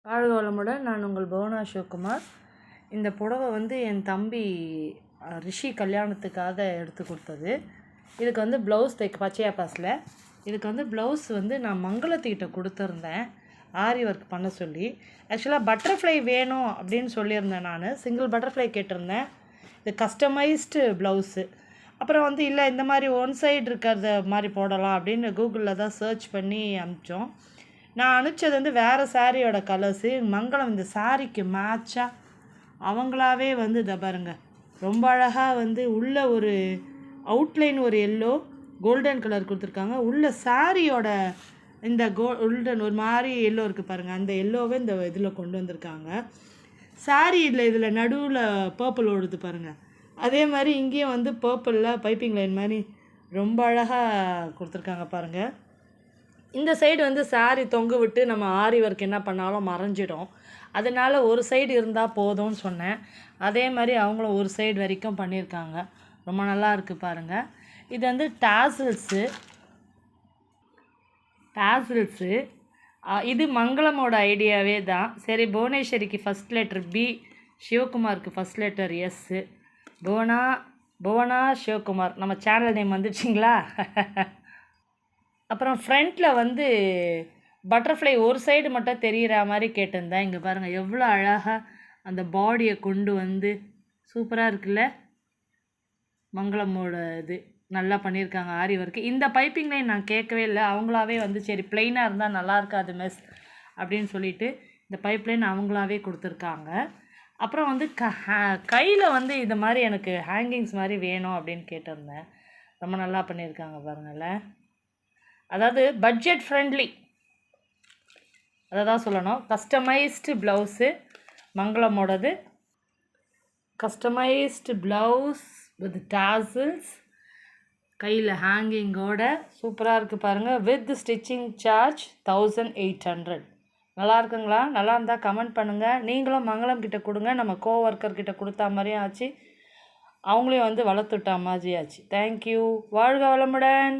வாழ்க வளமுடன். நான் உங்கள் புவனா சிவகுமார். இந்த புடவை வந்து என் தம்பி ரிஷி கல்யாணத்துக்காக எடுத்து கொடுத்தது. இதுக்கு வந்து ப்ளவுஸ் பச்சையா பாஸில் இதுக்கு வந்து ப்ளவுஸ் வந்து நான் மங்களத்துக்கிட்ட கொடுத்துருந்தேன் ஆரி ஒர்க் பண்ண சொல்லி. ஆக்சுவலாக பட்டர்ஃப்ளை வேணும் அப்படின்னு சொல்லியிருந்தேன். நான் சிங்கிள் பட்டர்ஃப்ளை கேட்டிருந்தேன். இது கஸ்டமைஸ்டு ப்ளவுஸு. அப்புறம் வந்து இல்லை இந்த மாதிரி ஒன் சைடு இருக்கிறத மாதிரி போடலாம் அப்படின்னு கூகுளில் தான் சர்ச் பண்ணி அனுப்பிச்சோம். நான் அனுப்பிச்சது வந்து வேறு சாரியோட கலர்ஸு. மங்களம் இந்த சாரிக்கு மேட்சாக அவங்களாவே வந்து இதை பாருங்கள், ரொம்ப அழகாக வந்து உள்ள ஒரு அவுட்லைன் ஒரு எல்லோ கோல்டன் கலர் கொடுத்துருக்காங்க. உள்ள சாரியோட இந்த கோல்டன் ஒரு மாதிரி எல்லோ இருக்குது பாருங்கள், அந்த எல்லோவே இந்த இதில் கொண்டு வந்திருக்காங்க. சாரி இதில் நடுவில் பர்பிள் ஓடுது பாருங்கள். அதே மாதிரி இங்கேயும் வந்து பர்பிளில் பைப்பிங் லைன் மாதிரி ரொம்ப அழகாக கொடுத்துருக்காங்க பாருங்கள். இந்த சைடு வந்து சாரி தொங்க விட்டு நம்ம ஆரி ஒர்க் என்ன பண்ணாலும் மறைஞ்சிடும். அதனால் ஒரு சைடு இருந்தால் போதும்னு சொன்னேன். அதே மாதிரி அவங்களும் ஒரு சைடு வரைக்கும் பண்ணியிருக்காங்க. ரொம்ப நல்லா இருக்குது பாருங்கள். இது வந்து டாசில்ஸு. இது மங்களமோட ஐடியாவே தான். சரி, புவனேஸ்வரிக்கு ஃபஸ்ட் லெட்டர் பி, சிவகுமாருக்கு first letter S. Bhuvana Sivakumar. நம்ம சேனல் நேம் வந்துடுச்சிங்களா? அப்புறம் ஃப்ரண்ட்டில் வந்து பட்டர்ஃப்ளை ஒரு சைடு மட்டும் தெரிகிற மாதிரி கேட்டிருந்தேன். இங்கே பாருங்கள் எவ்வளோ அழகாக அந்த பாடியை கொண்டு வந்து சூப்பராக இருக்குல்ல. மங்களமோட இது நல்லா பண்ணியிருக்காங்க ஆரி ஒர்க்கு. இந்த பைப்பிங் லைன் நான் கேட்கவே இல்லை. அவங்களாவே வந்து சரி ப்ளைனாக இருந்தால் நல்லா இருக்காது மிஸ் அப்படின்னு சொல்லிட்டு இந்த பைப் லைன் அவங்களாவே கொடுத்துருக்காங்க. அப்புறம் வந்து கையில் வந்து இந்த மாதிரி எனக்கு ஹேங்கிங்ஸ் மாதிரி வேணும் அப்படின்னு கேட்டிருந்தேன். ரொம்ப நல்லா பண்ணியிருக்காங்க பாருங்களேன். அதாவது பட்ஜெட் ஃப்ரெண்ட்லி, அதை தான் சொல்லணும். கஸ்டமைஸ்டு ப்ளவுஸு மங்களமோடது. கஸ்டமைஸ்டு ப்ளவுஸ் வித் டாசில்ஸ், கையில் ஹேங்கிங்கோட சூப்பராக இருக்குது பாருங்கள். With stitching charge 1800. நல்லா இருக்குங்களா? நல்லா இருந்தால் கமெண்ட் பண்ணுங்கள். நீங்களும் மங்களம் கிட்ட கொடுங்க. நம்ம கோவொர்க்கர்கிட்ட கொடுத்தா மாதிரியும் ஆச்சு, அவங்களையும் வந்து வளர்த்துட்டா மாதிரி ஆச்சு. தேங்க்யூ. வாழ்க வளமுடன்.